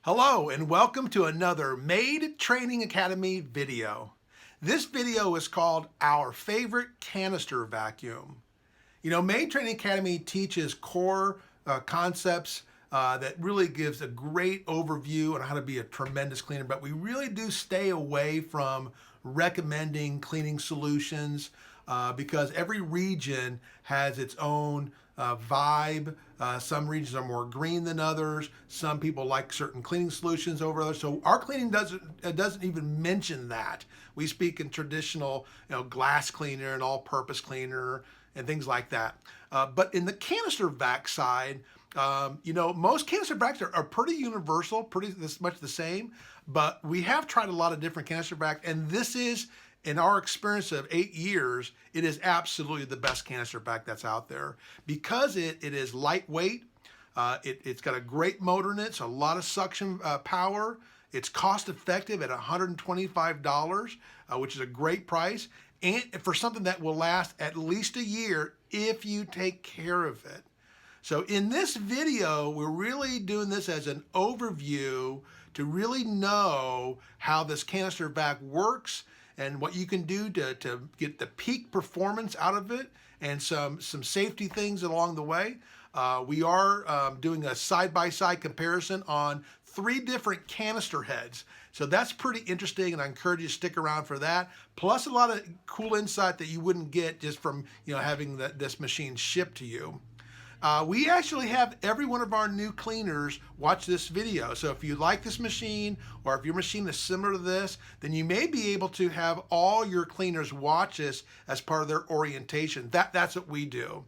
Hello and welcome to another Maid Training Academy video. This video is called Our Favorite Canister Vacuum. You know, Maid Training Academy teaches core concepts that really gives a great overview on how to be a tremendous cleaner, but we really do stay away from recommending cleaning solutions because every region has its own vibe. Some regions are more green than others. Some people like certain cleaning solutions over others. So our cleaning doesn't even mention that. We speak in traditional, glass cleaner and all-purpose cleaner and things like that. But in the canister vac side, most canister vacs are pretty universal, pretty much the same. But we have tried a lot of different canister vac, and this is, in our experience of 8 years, it is absolutely the best canister vac that's out there because it is lightweight. It's got a great motor in it, so a lot of suction power. It's cost effective at $125, which is a great price, and for something that will last at least a year if you take care of it. So in this video, we're really doing this as an overview to really know how this canister vac works and what you can do to get the peak performance out of it and some safety things along the way. We are doing a side-by-side comparison on 3 different canister heads. So that's pretty interesting, and I encourage you to stick around for that. Plus a lot of cool insight that you wouldn't get just from having this machine shipped to you. We actually have every one of our new cleaners watch this video. So if you like this machine, or if your machine is similar to this, then you may be able to have all your cleaners watch this as part of their orientation. That's what we do.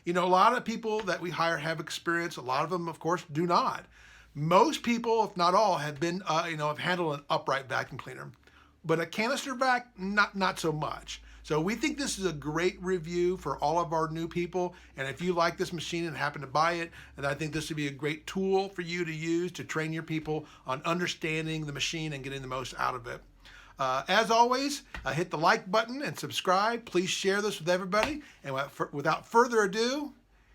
A lot of people that we hire have experience. A lot of them, of course, do not. Most people, if not all, have been, have handled an upright vacuum cleaner. But a canister vac, not so much. So we think this is a great review for all of our new people. And if you like this machine and happen to buy it, then I think this would be a great tool for you to use to train your people on understanding the machine and getting the most out of it. As always, hit the like button and subscribe. Please share this with everybody. And without further ado,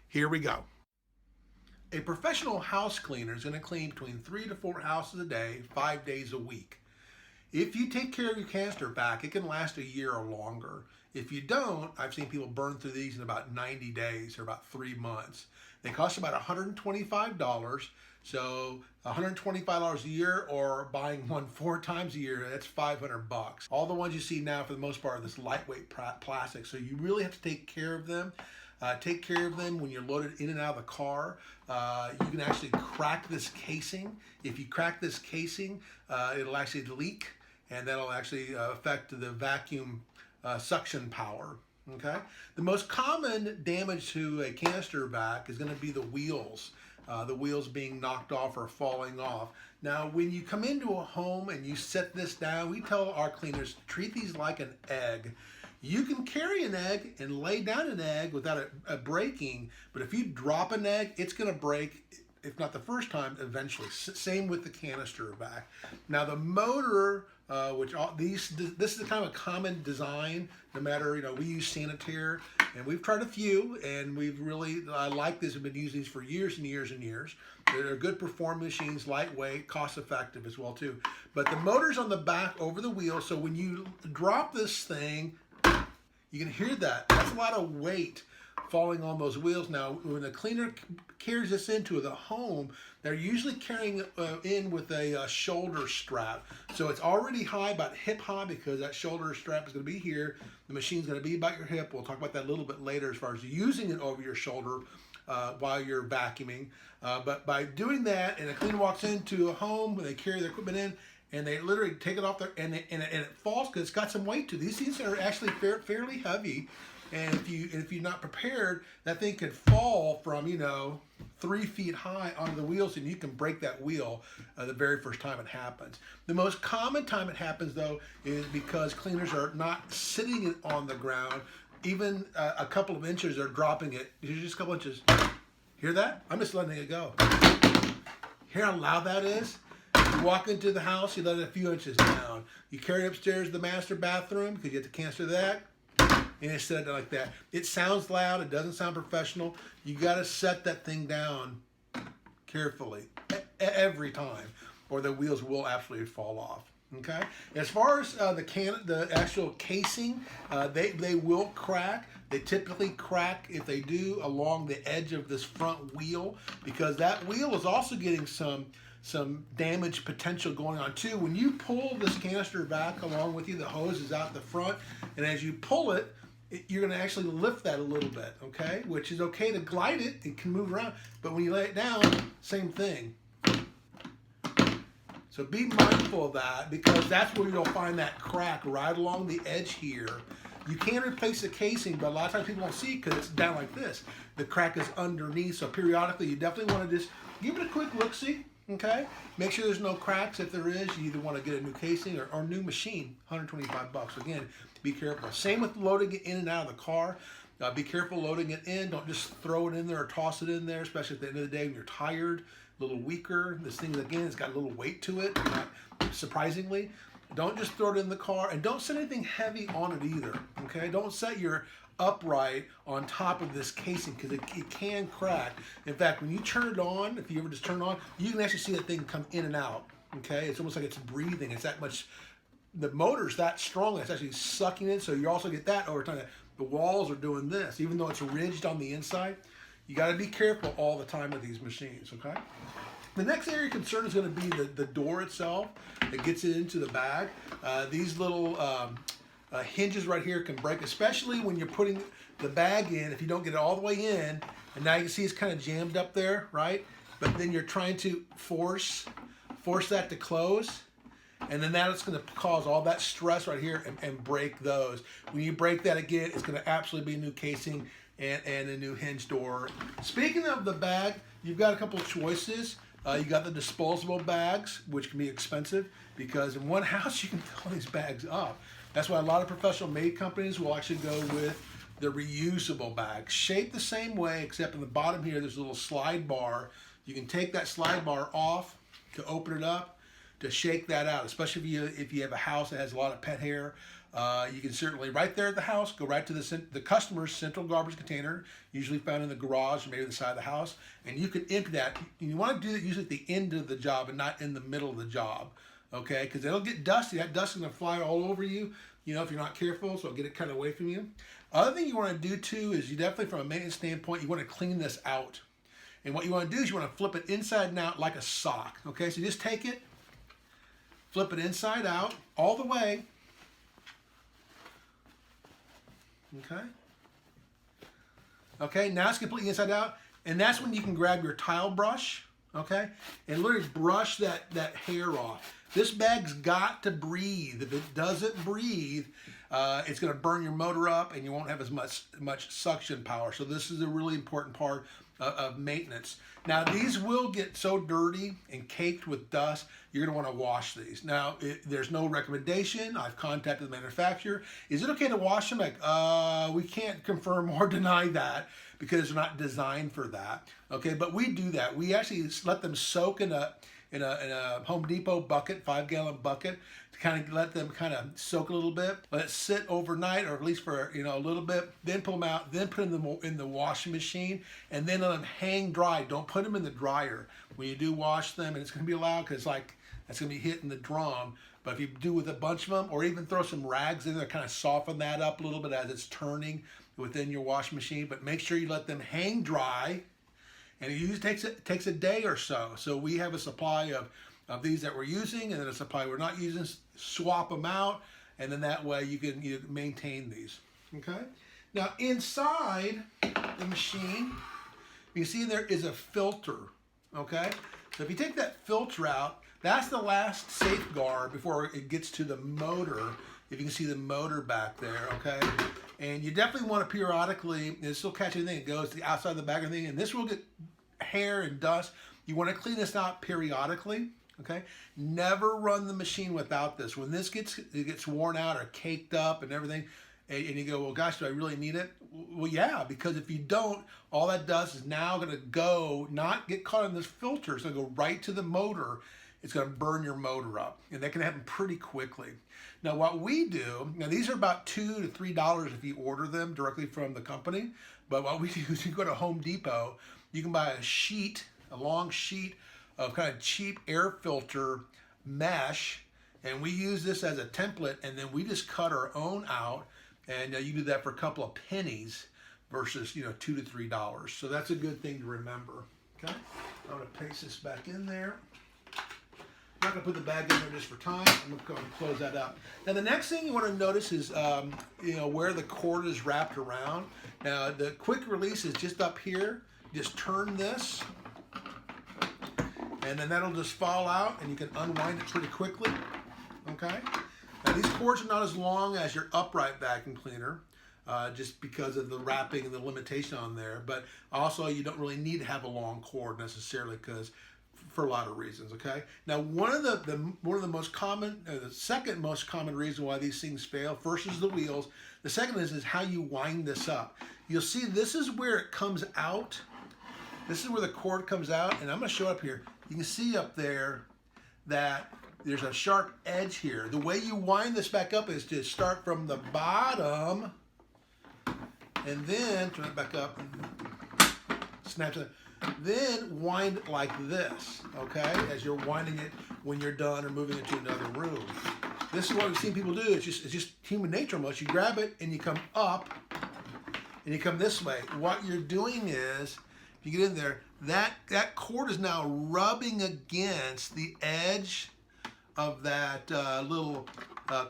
here we go. A professional house cleaner is going to clean between 3 to 4 houses a day, 5 days a week. If you take care of your canister vac, it can last a year or longer. If you don't, I've seen people burn through these in about 90 days or about 3 months. They cost about $125. So $125 a year, or buying one 4 times a year, that's $500. All the ones you see now, for the most part, are this lightweight plastic. So you really have to take care of them. Take care of them when you're loaded in and out of the car. You can actually crack this casing. If you crack this casing, it'll actually leak, and that'll actually affect the vacuum suction power. Okay. The most common damage to a canister vac is going to be the wheels. The wheels being knocked off or falling off. Now, when you come into a home and you set this down, we tell our cleaners to treat these like an egg. You can carry an egg and lay down an egg without it breaking, but if you drop an egg, it's going to break, if not the first time, eventually. Same with the canister vac. Now the motor, this is kind of a common design. No matter, we use Sanitaire, and we've tried a few, and we've really like this. We've been using these for years and years and years. They're good performing machines, lightweight, cost effective as well too. But the motor's on the back over the wheel, so when you drop this thing, you can hear that. That's a lot of weight falling on those wheels. Now, when the cleaner carries this into the home, they're usually carrying it in with a shoulder strap. So it's already high, about hip high, because that shoulder strap is going to be here. The machine's going to be about your hip. We'll talk about that a little bit later as far as using it over your shoulder while you're vacuuming. But by doing that, and a cleaner walks into a home when they carry their equipment in, and they literally take it off there, and it falls because it's got some weight to it. These things are actually fairly heavy, and if you're not prepared, that thing could fall from 3 feet high onto the wheels, and you can break that wheel the very first time it happens. The most common time it happens, though, is because cleaners are not sitting it on the ground. Even a couple of inches, they're dropping it. Just a couple inches. Hear that? I'm just letting it go. Hear how loud that is? You walk into the house, you let it a few inches down. You carry it upstairs to the master bathroom because you have to canister that, and it's set like that. It sounds loud. It doesn't sound professional. You got to set that thing down carefully every time. or the wheels will absolutely fall off. Okay. As far as the actual casing, they will crack. They typically crack, if they do, along the edge of this front wheel, because that wheel is also getting some damage potential going on too. When you pull this canister back along with you, the hose is out the front, and as you pull it, you're going to actually lift that a little bit, okay? Which is okay to glide it. It can move around, but when you lay it down, same thing. So be mindful of that, because that's where you'll find that crack right along the edge here. You can replace the casing, but a lot of times people won't see it because it's down like this. The crack is underneath, so periodically you definitely want to just give it a quick look-see, okay? Make sure there's no cracks. If there is, you either want to get a new casing or new machine, 125 bucks. Again, be careful. Same with loading it in and out of the car. Be careful loading it in. Don't just throw it in there or toss it in there, especially at the end of the day when you're tired, a little weaker. This thing, again, has got a little weight to it, not surprisingly. Don't just throw it in the car, and don't set anything heavy on it either, okay? Don't set your upright on top of this casing, because it can crack. In fact, when you turn it on, if you ever just turn it on, you can actually see that thing come in and out, okay? It's almost like it's breathing. It's that much, the motor's that strong, it's actually sucking in, so you also get that over time. The walls are doing this, even though it's ridged on the inside. You got to be careful all the time with these machines, okay? The next area of concern is going to be the door itself that gets it into the bag. These little hinges right here can break, especially when you're putting the bag in. If you don't get it all the way in, and now you can see it's kind of jammed up there, right? But then you're trying to force that to close, and then that's going to cause all that stress right here and break those. When you break that again, it's going to absolutely be a new casing and a new hinge door. Speaking of the bag, you've got a couple of choices. You got the disposable bags, which can be expensive, because in one house you can fill these bags up. That's why a lot of professional Maid companies will actually go with the reusable bags. Shaped the same way, except in the bottom here there's a little slide bar. You can take that slide bar off to open it up, to shake that out, especially if you have a house that has a lot of pet hair. You can certainly, right there at the house, go right to the customer's central garbage container, usually found in the garage or maybe the side of the house, and you can empty that. And you want to do it usually at the end of the job and not in the middle of the job, okay? Because it'll get dusty. That dust is going to fly all over you, you know, if you're not careful, so it'll get it kind of away from you. Other thing you want to do too is you definitely, from a maintenance standpoint, you want to clean this out. And what you want to do is you want to flip it inside and out like a sock, okay? So you just take it, flip it inside out all the way. Okay, now it's completely inside out, and that's when you can grab your tile brush, okay, and literally brush that hair off. This bag's got to breathe. If it doesn't breathe, it's going to burn your motor up, and you won't have as much suction power. So this is a really important part of maintenance. Now these will get so dirty and caked with dust, you're going to want to wash these. Now there's no recommendation. I've contacted the manufacturer. Is it okay to wash them? Like, we can't confirm or deny that because they're not designed for that. Okay, but we do that. We actually let them soak in a Home Depot bucket, 5-gallon bucket, to kind of let them kind of soak a little bit, let it sit overnight, or at least for a little bit, then pull them out, then put them in the washing machine, and then let them hang dry. Don't put them in the dryer when you do wash them, and it's going to be loud because that's going to be hitting the drum. But if you do with a bunch of them, or even throw some rags in there, kind of soften that up a little bit as it's turning within your washing machine. But make sure you let them hang dry. And it usually takes a day or so. So we have a supply of these that we're using, and then a supply we're not using. Swap them out, and then that way you can maintain these. Okay. Now inside the machine, you see there is a filter. Okay. So if you take that filter out, that's the last safeguard before it gets to the motor. If you can see the motor back there, okay? And you definitely want to periodically, this will catch anything that goes to the outside of the bag or anything, and this will get hair and dust. You want to clean this out periodically, okay? Never run the machine without this. When this gets worn out or caked up and everything, and you go, well, gosh, do I really need it? Well, yeah, because if you don't, all that dust is now going to not get caught in this filter. It's going to go right to the motor. It's going to burn your motor up, and that can happen pretty quickly. Now, what we do, now these are about $2 to $3 if you order them directly from the company, but what we do is you go to Home Depot, you can buy a long sheet of kind of cheap air filter mesh, and we use this as a template, and then we just cut our own out, and you do that for a couple of pennies versus, you know, $2 to $3. So that's a good thing to remember. Okay, I'm going to paste this back in there. I'm not going to put the bag in there just for time. I'm going to close that up. Now the next thing you want to notice is you know, where the cord is wrapped around. Now the quick release is just up here. Just turn this, and then that'll just fall out, and you can unwind it pretty quickly. Okay. Now these cords are not as long as your upright vacuum cleaner, just because of the wrapping and the limitation on there. But also, you don't really need to have a long cord necessarily, because for a lot of reasons. Okay. Now one of the most common, the second most common reason why these things fail, first is the wheels. The second is how you wind this up. You'll see this is where it comes out. This is where the cord comes out, and I'm going to show up here. You can see up there that there's a sharp edge here. The way you wind this back up is to start from the bottom, and then turn it back up, snaps it, then wind it like this, okay, as you're winding it when you're done or moving it to another room. This is what we've seen people do. It's just human nature almost. You grab it and you come up, and you come this way. What you're doing is, if you get in there, that cord is now rubbing against the edge of that little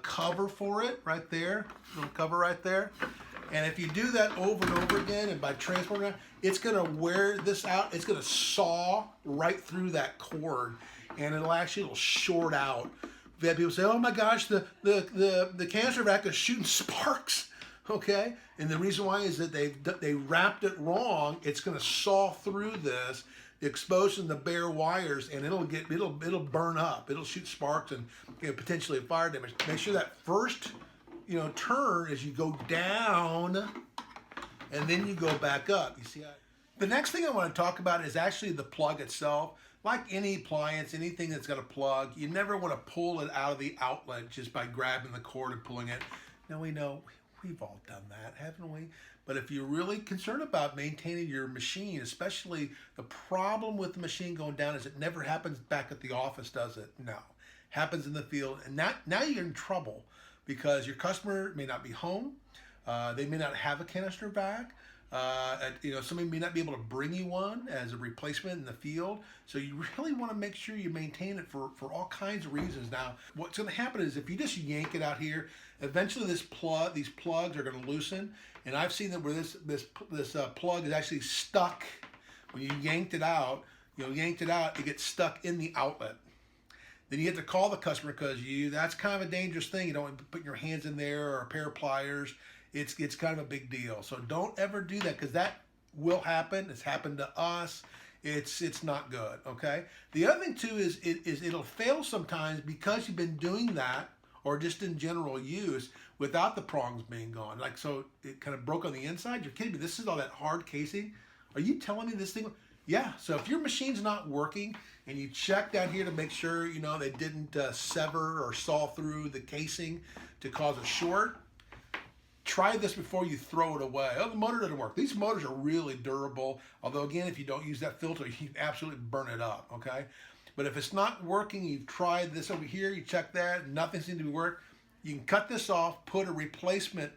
cover for it right there, little cover right there. And if you do that over and over again, and by transporting it, it's going to wear this out. It's going to saw right through that cord, and it'll short out. We've had people say, "Oh my gosh, the canister vac is shooting sparks." Okay, and the reason why is that they wrapped it wrong. It's going to saw through this, exposing the bare wires, and it'll burn up. It'll shoot sparks and, you know, potentially fire damage. Make sure that first, you know, turn as you go down, and then you go back up. You see how? The next thing I want to talk about is actually the plug itself. Like any appliance, anything that's got a plug, you never want to pull it out of the outlet just by grabbing the cord and pulling it. Now we know. We've all done that, haven't we? But if you're really concerned about maintaining your machine, especially the problem with the machine going down is it never happens back at the office, does it? No. Happens in the field. And now you're in trouble because your customer may not be home. They may not have a canister vac. You know, somebody may not be able to bring you one as a replacement in the field. So you really want to make sure you maintain it for all kinds of reasons. Now, what's going to happen is if you just yank it out here, eventually these plugs are going to loosen. And I've seen that where this plug is actually stuck. When you yanked it out, it gets stuck in the outlet. Then you have to call the customer because that's kind of a dangerous thing. You don't want to put your hands in there or a pair of pliers. It's kind of a big deal. So don't ever do that because that will happen. It's happened to us. It's not good, okay? The other thing too is it'll fail sometimes because you've been doing that or just in general use without the prongs being gone. Like, so it kind of broke on the inside. You're kidding me. This is all that hard casing. Are you telling me this thing? Yeah, so if your machine's not working and you check down here to make sure, you know, they didn't sever or saw through the casing to cause a short, try this before you throw it away. Oh, the motor doesn't work. These motors are really durable. Although, again, if you don't use that filter, you can absolutely burn it up, okay? But if it's not working, you've tried this over here, you check that, nothing seems to be working, you can cut this off, put a replacement,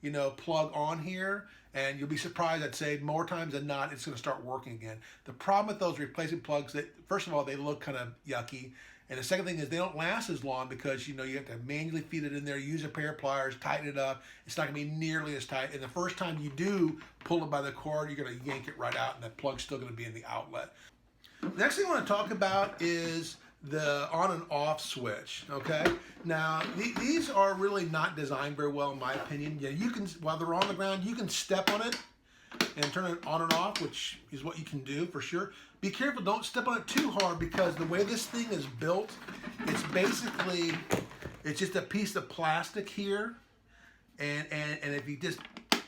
you know, plug on here, and you'll be surprised. I'd say more times than not, it's going to start working again. The problem with those replacement plugs, that first of all, they look kind of yucky. And the second thing is they don't last as long because, you know, you have to manually feed it in there, use a pair of pliers, tighten it up. It's not going to be nearly as tight. And the first time you do pull it by the cord, you're going to yank it right out, and that plug's still going to be in the outlet. The next thing I want to talk about is the on and off switch, okay? Now, these are really not designed very well in my opinion. Yeah, you can, while they're on the ground, you can step on it and turn it on and off, which is what you can do for sure. Be careful, don't step on it too hard because the way this thing is built, it's just a piece of plastic here. And if you just,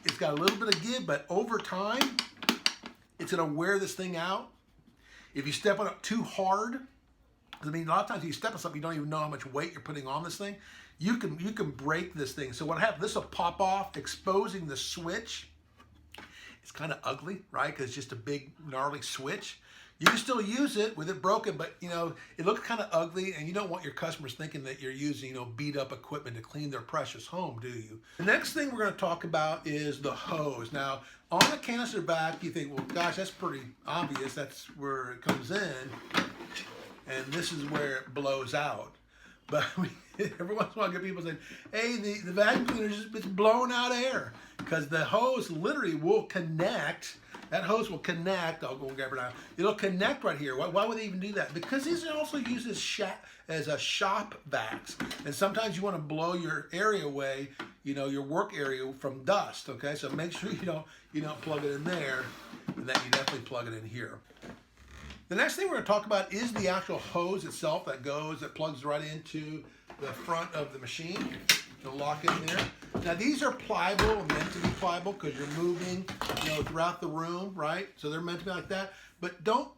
it's got a little bit of give, but over time, it's gonna wear this thing out. If you step on it too hard, I mean, a lot of times you step on something, you don't even know how much weight you're putting on this thing. You can break this thing. So what happens, this will pop off, exposing the switch. It's kind of ugly, right? Because it's just a big gnarly switch. You can still use it with it broken, but you know, it looks kind of ugly and you don't want your customers thinking that you're using, you know, beat up equipment to clean their precious home, do you? The next thing we're going to talk about is the hose. Now, on the canister back, you think, well, gosh, that's pretty obvious. That's where it comes in, and this is where it blows out. But every once in a while I get people saying, hey, the vacuum cleaner is just blowing out air, because the hose literally will connect. That hose will connect. I'll go and grab it out. It'll connect right here. Why would they even do that? Because these are also used as a shop vacs. And sometimes you want to blow your area away, you know, your work area from dust. Okay, so make sure you don't plug it in there, and that you definitely plug it in here. The next thing we're going to talk about is the actual hose itself that plugs right into the front of the machine. You'll lock it in there. Now these are pliable, meant to be pliable, because you're moving, you know, throughout the room, right? So they're meant to be like that. But don't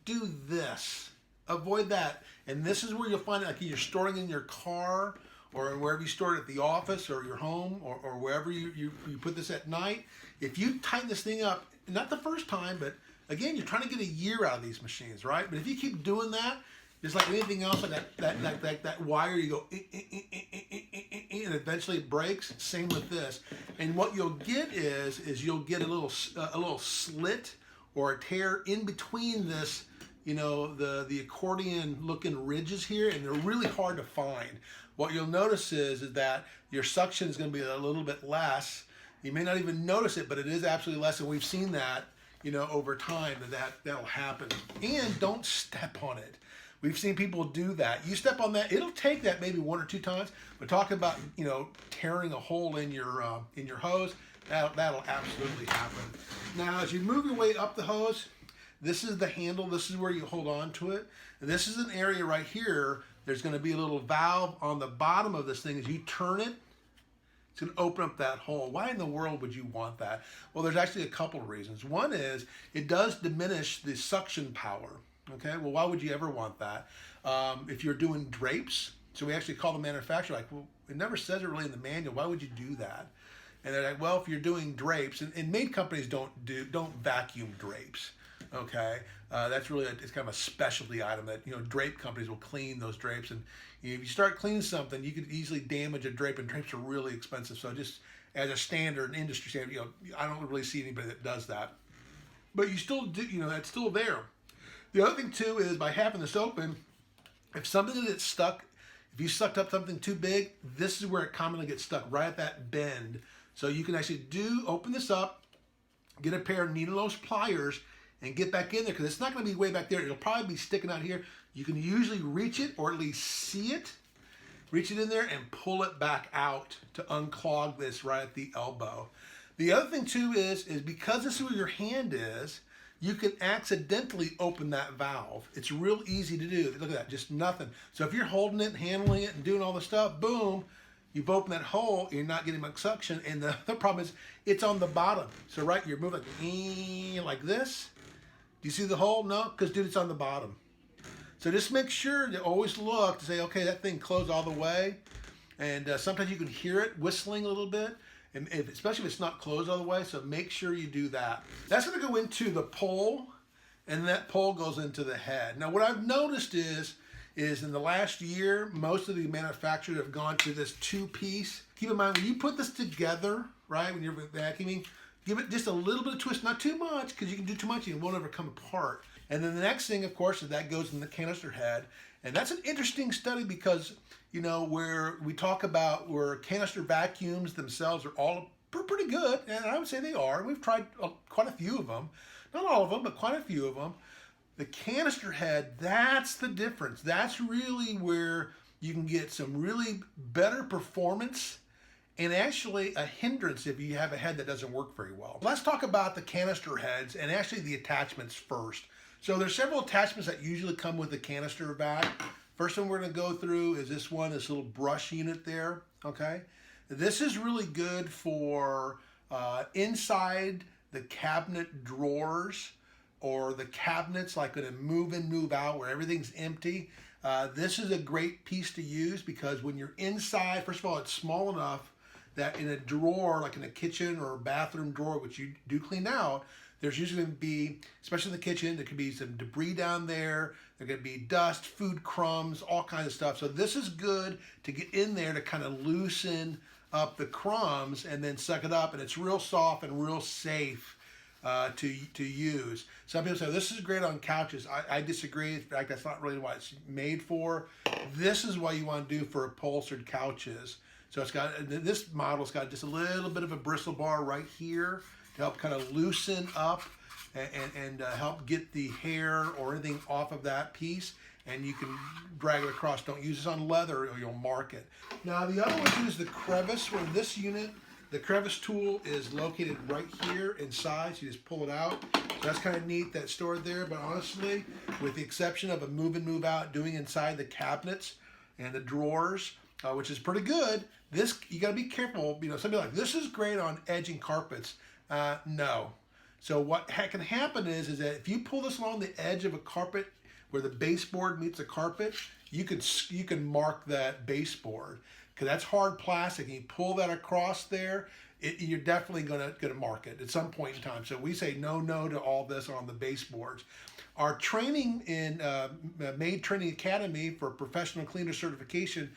do this. Avoid that. And this is where you'll find it, like you're storing in your car, or wherever you store it at the office or your home, or wherever you put this at night. If you tighten this thing up, not the first time, but again, you're trying to get a year out of these machines, right? But if you keep doing that, just like anything else, like that wire, you go, and eventually it breaks. Same with this. And what you'll get is you'll get a little slit or a tear in between this, you know, the accordion looking ridges here, and they're really hard to find. What you'll notice is that your suction is going to be a little bit less. You may not even notice it, but it is absolutely less, and we've seen that, you know, over time that'll happen. And don't step on it. We've seen people do that. You step on that, it'll take that maybe 1 or 2 times. But talk about, you know, tearing a hole in your hose, that'll absolutely happen. Now, as you move your way up the hose, this is the handle. This is where you hold on to it. And this is an area right here. There's going to be a little valve on the bottom of this thing. As you turn it, it's going to open up that hole. Why in the world would you want that? Well, there's actually a couple of reasons. One is it does diminish the suction power. Okay, well, why would you ever want that? If you're doing drapes, so we actually call the manufacturer, like, well, it never says it really in the manual. Why would you do that? And they're like, well, if you're doing drapes, and Maid companies don't vacuum drapes. Okay, that's really it's kind of a specialty item that, you know, drape companies will clean those drapes, and if you start cleaning something, you could easily damage a drape, and drapes are really expensive. So just as a standard, an industry standard, you know, I don't really see anybody that does that. But you still do, you know, that's still there. The other thing too is by having this open, if something gets stuck, if you sucked up something too big, this is where it commonly gets stuck, right at that bend. So you can actually open this up, get a pair of needle-nose pliers, and get back in there, because it's not going to be way back there. It'll probably be sticking out here. You can usually reach it, or at least see it, reach it in there and pull it back out to unclog this right at the elbow. The other thing too is because this is where your hand is, you can accidentally open that valve. It's real easy to do. Look at that, just nothing. So if you're holding it, handling it, and doing all the stuff, boom, you've opened that hole, you're not getting much suction, and the other problem is it's on the bottom. So right, you're moving like this. Do you see the hole? No, because dude, it's on the bottom. So just make sure to always look to say, okay, that thing closed all the way. And sometimes you can hear it whistling a little bit, and especially if it's not closed all the way, so make sure you do that. That's going to go into the pole, and that pole goes into the head. Now what I've noticed is in the last year, most of the manufacturers have gone to this 2-piece. Keep in mind, when you put this together, right, when you're vacuuming, give it just a little bit of twist, not too much, because you can do too much and it won't ever come apart. And then the next thing, of course, is that goes in the canister head. And that's an interesting study because, you know, where we talk about where canister vacuums themselves are all pretty good, and I would say they are. We've tried quite a few of them. Not all of them, but quite a few of them. The canister head, that's the difference. That's really where you can get some really better performance and actually a hindrance if you have a head that doesn't work very well. Let's talk about the canister heads and actually the attachments first. So there's several attachments that usually come with the canister vac. First one we're going to go through is this little brush unit there, okay? This is really good for inside the cabinet drawers or the cabinets, like in a move in, move out where everything's empty. This is a great piece to use because when you're inside, first of all, it's small enough that in a drawer, like in a kitchen or a bathroom drawer, which you do clean out, There's usually going to be, especially in the kitchen, there could be some debris down there. There could be dust, food crumbs, all kinds of stuff. So this is good to get in there to kind of loosen up the crumbs and then suck it up. And it's real soft and real safe to use. Some people say this is great on couches. I disagree. In fact, that's not really what it's made for. This is what you want to do for upholstered couches. So it's got, this model's got just a little bit of a bristle bar right here to help kind of loosen up and help get the hair or anything off of that piece. And you can drag it across. Don't use this on leather or you'll mark it. Now the other one is the crevice. Where this unit, the crevice tool is located right here inside. So you just pull it out. So that's kind of neat, that's stored there. But honestly, with the exception of a move in, move out, doing inside the cabinets and the drawers, which is pretty good. This, you got to be careful. You know, somebody like, this is great on edging carpets. No. So what can happen is that if you pull this along the edge of a carpet where the baseboard meets the carpet, you can mark that baseboard because that's hard plastic. And you pull that across there, you're definitely gonna mark it at some point in time. So we say no to all this on the baseboards. Our training in Maid Training Academy for professional cleaner certification,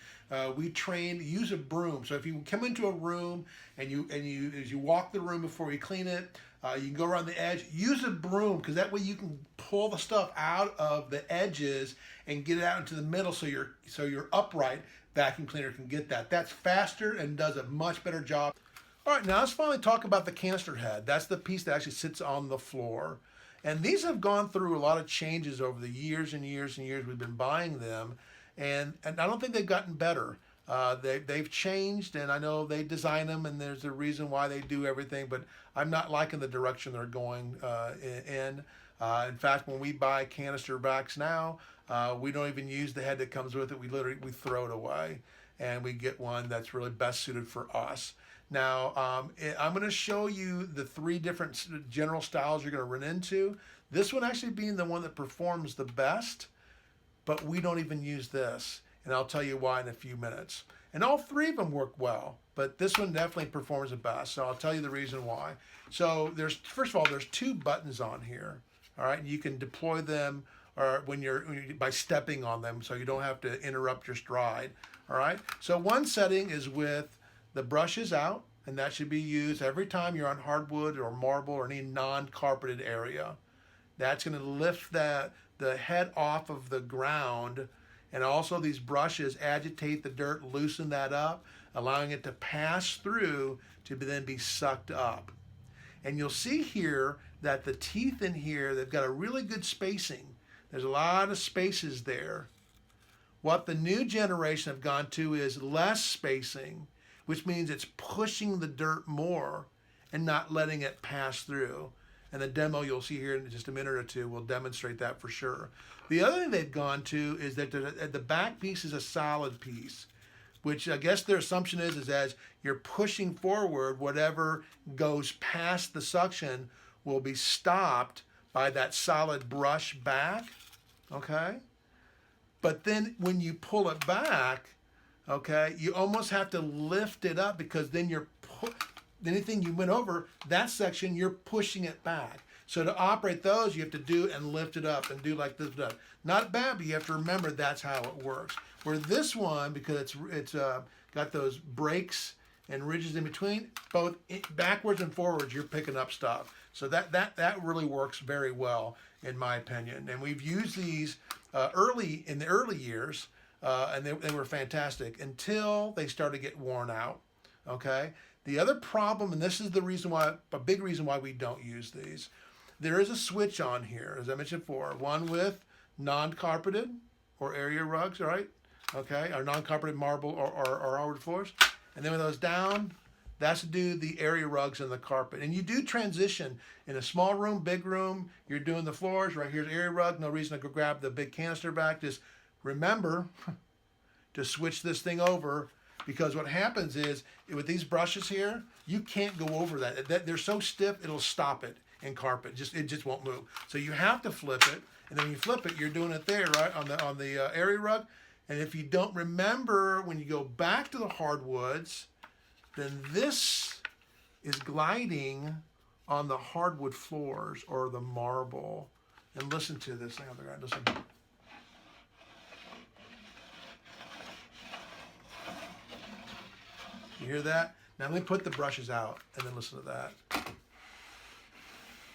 we train use a broom. So if you come into a room and as you walk the room before you clean it, you can go around the edge. Use a broom because that way you can pull the stuff out of the edges and get it out into the middle so your upright vacuum cleaner can get that. That's faster and does a much better job. All right, now let's finally talk about the canister head. That's the piece that actually sits on the floor. And these have gone through a lot of changes over the years and years and years we've been buying them. And I don't think they've gotten better. They've changed, and I know they design them, and there's a reason why they do everything, but I'm not liking the direction they're going in. In fact, when we buy canister backs now, we don't even use the head that comes with it. We throw it away, and we get one that's really best suited for us. Now, I'm going to show you the 3 different general styles you're going to run into. This one actually being the one that performs the best, but we don't even use this. And I'll tell you why in a few minutes. And all 3 of them work well, but this one definitely performs the best. So I'll tell you the reason why. So first of all, there's 2 buttons on here. All right, you can deploy them or by stepping on them, so you don't have to interrupt your stride. All right. So one setting is with the brushes out, and that should be used every time you're on hardwood or marble or any non-carpeted area. That's going to lift the head off of the ground. And also these brushes agitate the dirt, loosen that up, allowing it to pass through to then be sucked up. And you'll see here that the teeth in here, they've got a really good spacing. There's a lot of spaces there. What the new generation have gone to is less spacing, which means it's pushing the dirt more and not letting it pass through. And the demo you'll see here in just a minute or 2 will demonstrate that for sure. The other thing they've gone to is that the back piece is a solid piece, which I guess their assumption is as you're pushing forward, whatever goes past the suction will be stopped by that solid brush back, okay? But then when you pull it back, okay, you almost have to lift it up because then anything you went over, that section, you're pushing it back. So to operate those, you have to do and lift it up and do like this. Not bad, but you have to remember that's how it works. Where this one, because it's got those breaks and ridges in between, both backwards and forwards, you're picking up stuff. So that really works very well, in my opinion. And we've used these in the early years, and they were fantastic until they started to get worn out. Okay. The other problem, and this is a big reason why we don't use these, there is a switch on here, as I mentioned before, one with non-carpeted or area rugs, right? Okay, or non-carpeted marble or hardwood floors. And then with those down, that's to do the area rugs and the carpet. And you do transition in a small room, big room, you're doing the floors, right here's area rug, no reason to go grab the big canister back. Just remember to switch this thing over, because what happens is with these brushes here, you can't go over that. They're so stiff, it'll stop it in carpet. It just won't move. So you have to flip it, and then when you flip it, you're doing it there, right, on the area rug. And if you don't remember, when you go back to the hardwoods, then this is gliding on the hardwood floors or the marble. And listen to this thing on the ground. Listen. You hear that? Now let me put the brushes out and then listen to that.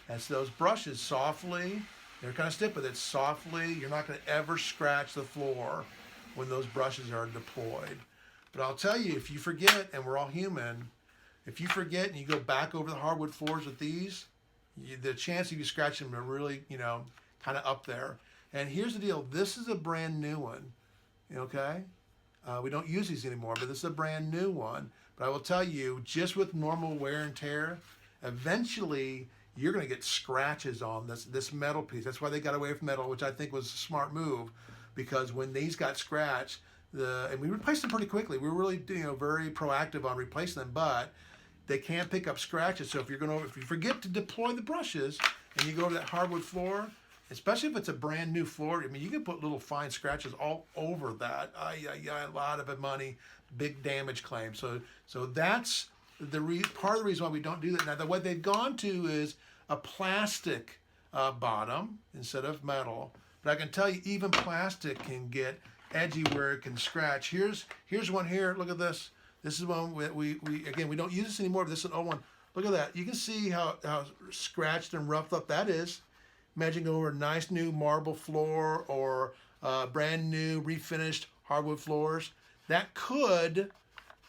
As those brushes softly, they're kind of stiff, but it's softly. You're not going to ever scratch the floor when those brushes are deployed. But I'll tell you, if you forget, and we're all human, if you forget and you go back over the hardwood floors with these, the chance of you scratching them are really, kind of up there. And here's the deal. This is a brand new one, okay? We don't use these anymore, but this is a brand new one. But I will tell you, just with normal wear and tear, eventually you're going to get scratches on this metal piece. That's why they got away from metal, which I think was a smart move, because when these got scratched, and we replaced them pretty quickly. We were really, very proactive on replacing them, but they can pick up scratches. So if you forget to deploy the brushes and you go to that hardwood floor, especially if it's a brand new floor, you can put little fine scratches all over that. A lot of money, big damage claim. So that's part of the reason why we don't do that. Now, what they've gone to is a plastic bottom instead of metal. But I can tell you, even plastic can get edgy where it can scratch. Here's one here. Look at this. This is one we don't use this anymore, but this is an old one. Look at that. You can see how scratched and roughed up that is. Imagine going over a nice new marble floor or brand new refinished hardwood floors. That could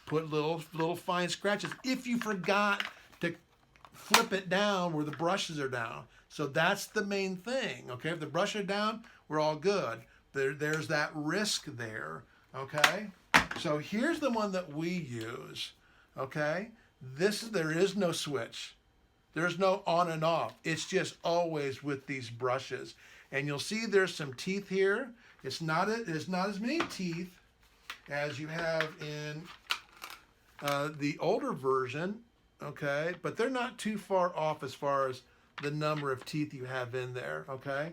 put little fine scratches if you forgot to flip it down where the brushes are down. So that's the main thing, okay? If the brushes are down, we're all good. There's that risk there, okay? So here's the one that we use, okay? There is no switch. There's no on and off. It's just always with these brushes. And you'll see there's some teeth here. It's not as many teeth as you have in the older version, okay? But they're not too far off as far as the number of teeth you have in there, okay?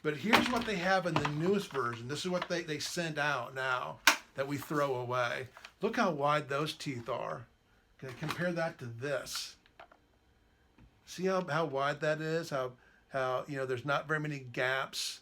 But here's what they have in the newest version. This is what they sent out now that we throw away. Look how wide those teeth are. Okay, compare that to this. See how wide that is? How there's not very many gaps.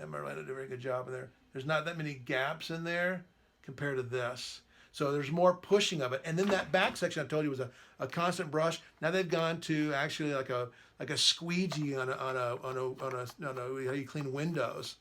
And Marlena did a very good job in there. There's not that many gaps in there compared to this. So there's more pushing of it. And then that back section I told you was a constant brush. Now they've gone to actually like a squeegee on a how you clean windows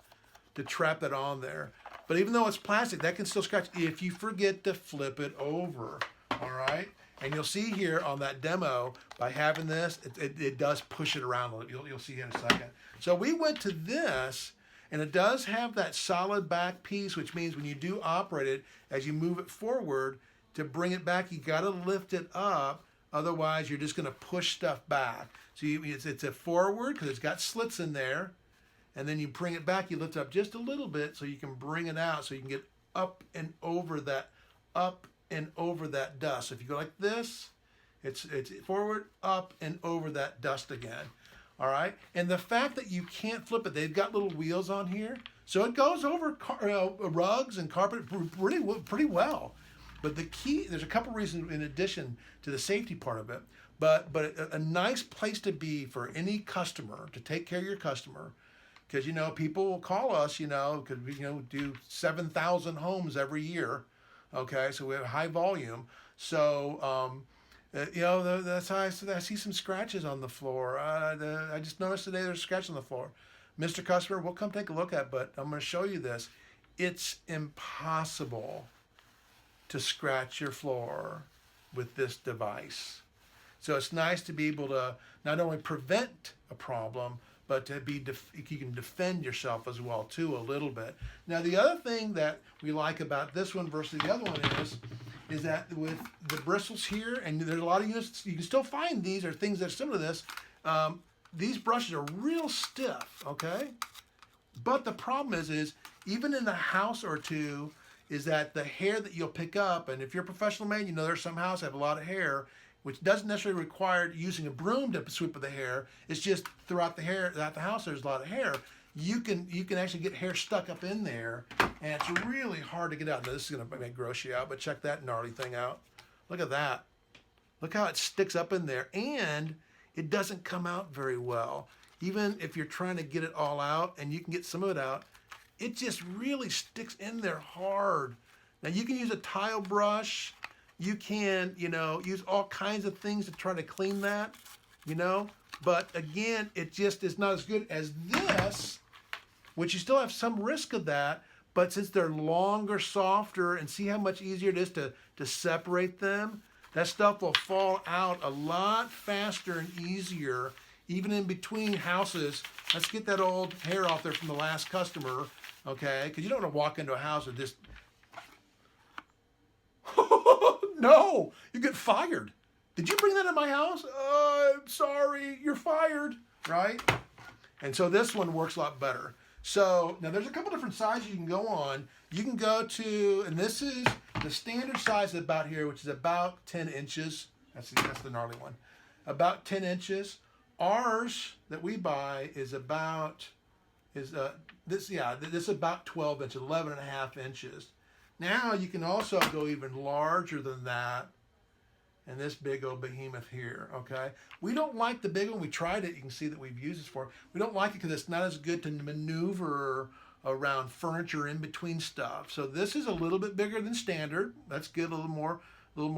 to trap that on there. But even though it's plastic, that can still scratch if you forget to flip it over. All right. And you'll see here on that demo, by having this, it does push it around. You'll see in a second. So we went to this, and it does have that solid back piece, which means when you do operate it, as you move it forward, to bring it back, you got to lift it up. Otherwise, you're just going to push stuff back. So it's a forward because it's got slits in there. And then you bring it back, you lift it up just a little bit so you can bring it out so you can get up and over that dust. So if you go like this, it's forward, up, and over that dust again. All right? And the fact that you can't flip it, they've got little wheels on here. So it goes over rugs and carpet pretty well. But the key, there's a couple reasons in addition to the safety part of it. But a nice place to be for any customer, to take care of your customer, because, people will call us, because we, do 7,000 homes every year. Okay, so we have high volume. So, that's how I see some scratches on the floor. I just noticed today there's a scratch on the floor. Mr. Customer, we'll come take a look at it, but I'm going to show you this. It's impossible to scratch your floor with this device. So it's nice to be able to not only prevent a problem, but to you can defend yourself as well too a little bit. Now the other thing that we like about this one versus the other one is that with the bristles here, and there's a lot of units, you can still find these or things that are similar to this, these brushes are real stiff, okay? But the problem is even in a house or two, is that the hair that you'll pick up, and if you're a professional maid, there's some houses that have a lot of hair, which doesn't necessarily require using a broom to sweep of the hair. It's just throughout the house there's a lot of hair. You can actually get hair stuck up in there, and it's really hard to get out. Now, this is going to gross you out, but check that gnarly thing out. Look at that. Look how it sticks up in there, and it doesn't come out very well. Even if you're trying to get it all out, and you can get some of it out, it just really sticks in there hard. Now you can use a tile brush. You can, use all kinds of things to try to clean that, But again, it just is not as good as this, which you still have some risk of that. But since they're longer, softer, and see how much easier it is to separate them, that stuff will fall out a lot faster and easier, even in between houses. Let's get that old hair off there from the last customer, okay? Because you don't want to walk into a house with this. No, you get fired. Did you bring that in my house? I'm sorry, you're fired, right? And so this one works a lot better. So now there's a couple different sizes you can go on. You can go to, and this is the standard size about here, which is about 10 inches. That's the gnarly one. About 10 inches. Ours that we buy is about, this is about 12 inches, 11 and a half inches. Now you can also go even larger than that, and this big old behemoth here, okay? We don't like the big one. We tried it. You can see that we've used this for. We don't like it because it's not as good to maneuver around furniture in between stuff. So this is a little bit bigger than standard. That's good, a little more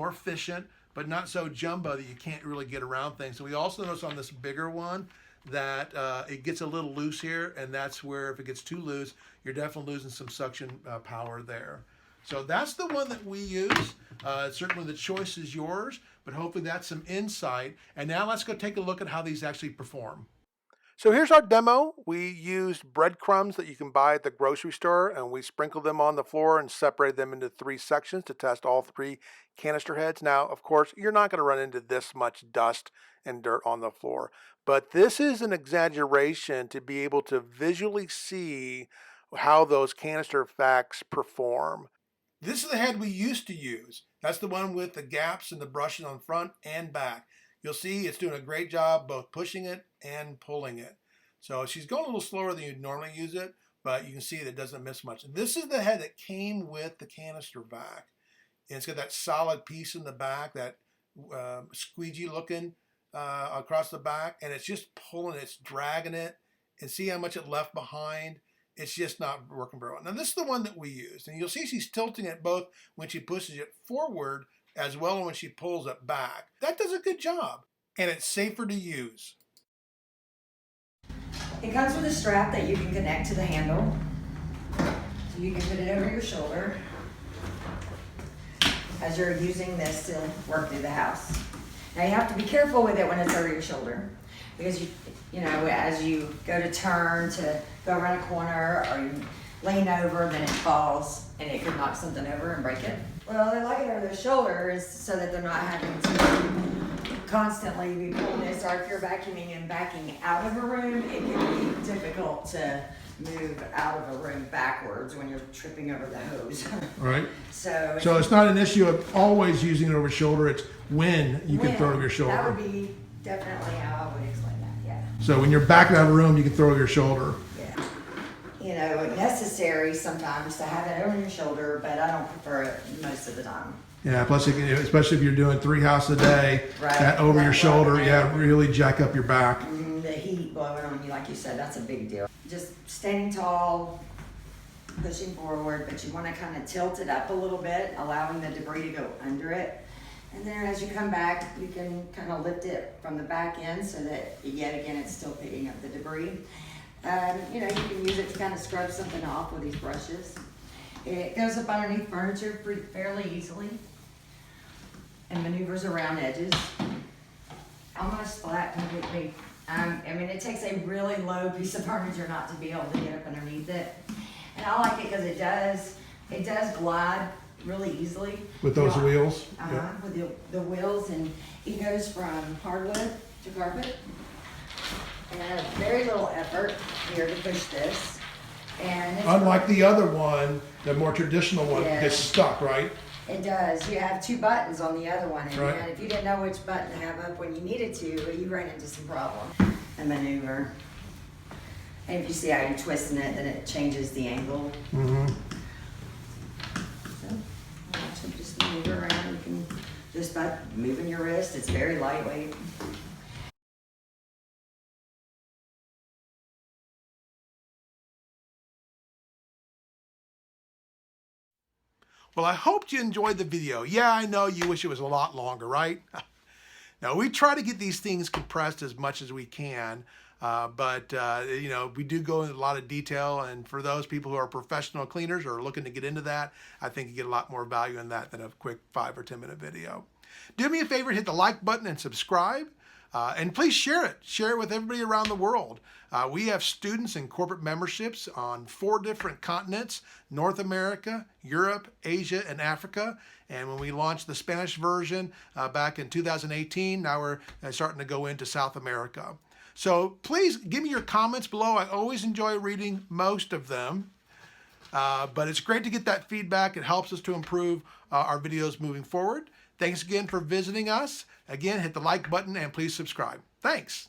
efficient, but not so jumbo that you can't really get around things. So we also notice on this bigger one that it gets a little loose here, and that's where if it gets too loose, you're definitely losing some suction power there. So that's the one that we use. Certainly the choice is yours, but hopefully that's some insight. And now let's go take a look at how these actually perform. So here's our demo. We used breadcrumbs that you can buy at the grocery store, and we sprinkled them on the floor and separated them into 3 sections to test all 3 canister heads. Now, of course, you're not going to run into this much dust and dirt on the floor, but this is an exaggeration to be able to visually see how those canister backs perform. This is the head we used to use. That's the one with the gaps and the brushing on front and back. You'll see it's doing a great job both pushing it and pulling it. So she's going a little slower than you'd normally use it, but you can see that it doesn't miss much. This is the head that came with the canister back. And it's got that solid piece in the back, that squeegee looking across the back, and it's just pulling, it's dragging it, and see how much it left behind. It's just not working very well. Now this is the one that we used, and you'll see she's tilting it both when she pushes it forward as well as when she pulls it back. That does a good job, and it's safer to use. It comes with a strap that you can connect to the handle, so you can put it over your shoulder as you're using this to work through the house. Now you have to be careful with it when it's over your shoulder, because you know, as you go to turn to go around a corner or you lean over, then it falls and it could knock something over and break it. Well, they like it over their shoulders so that they're not having to constantly be pulling this, or if you're vacuuming and backing out of a room, it can be difficult to move out of a room backwards when you're tripping over the hose. Right. So it's not an issue of always using it over shoulder, it's when you can throw it over your shoulder. That would be definitely how I would explain that, yeah. So when you're backing out of a room, you can throw it over your shoulder. Yeah. You know, necessary sometimes to have it over your shoulder, but I don't prefer it most of the time. Yeah, plus, especially if you're doing 3 houses a day, right. That over your shoulder, really jack up your back. The heat blowing on you, like you said, that's a big deal. Just standing tall, pushing forward, but you want to kind of tilt it up a little bit, allowing the debris to go under it. And then as you come back, you can kind of lift it from the back end so that, yet again, it's still picking up the debris. You know, you can use it to kind of scrub something off with these brushes. It goes up underneath furniture fairly easily and maneuvers around edges. Almost flat completely. I mean, it takes a really low piece of furniture not to be able to get up underneath it. And I like it because it does glide really easily. With those wheels? With the wheels, and it goes from hardwood to carpet. And very little effort here to push this. And unlike the other one, the more traditional one, gets stuck, right? It does. You have 2 buttons on the other one, and right. If you didn't know which button to have up when you needed to, you ran into some problems. And maneuver. And if you see how you're twisting it, then it changes the angle. Mm-hmm. So, watch them just maneuver around. You can just by moving your wrist. It's very lightweight. Well, I hope you enjoyed the video. Yeah, I know you wish it was a lot longer, right? Now, we try to get these things compressed as much as we can, but you know, we do go into a lot of detail, and for those people who are professional cleaners or are looking to get into that, I think you get a lot more value in that than a quick 5 or 10 minute video. Do me a favor, hit the like button and subscribe. And please share it. Share it with everybody around the world. We have students and corporate memberships on 4 different continents: North America, Europe, Asia, and Africa. And when we launched the Spanish version back in 2018, now we're starting to go into South America. So please give me your comments below. I always enjoy reading most of them. But it's great to get that feedback. It helps us to improve our videos moving forward. Thanks again for visiting us. Again, hit the like button and please subscribe. Thanks.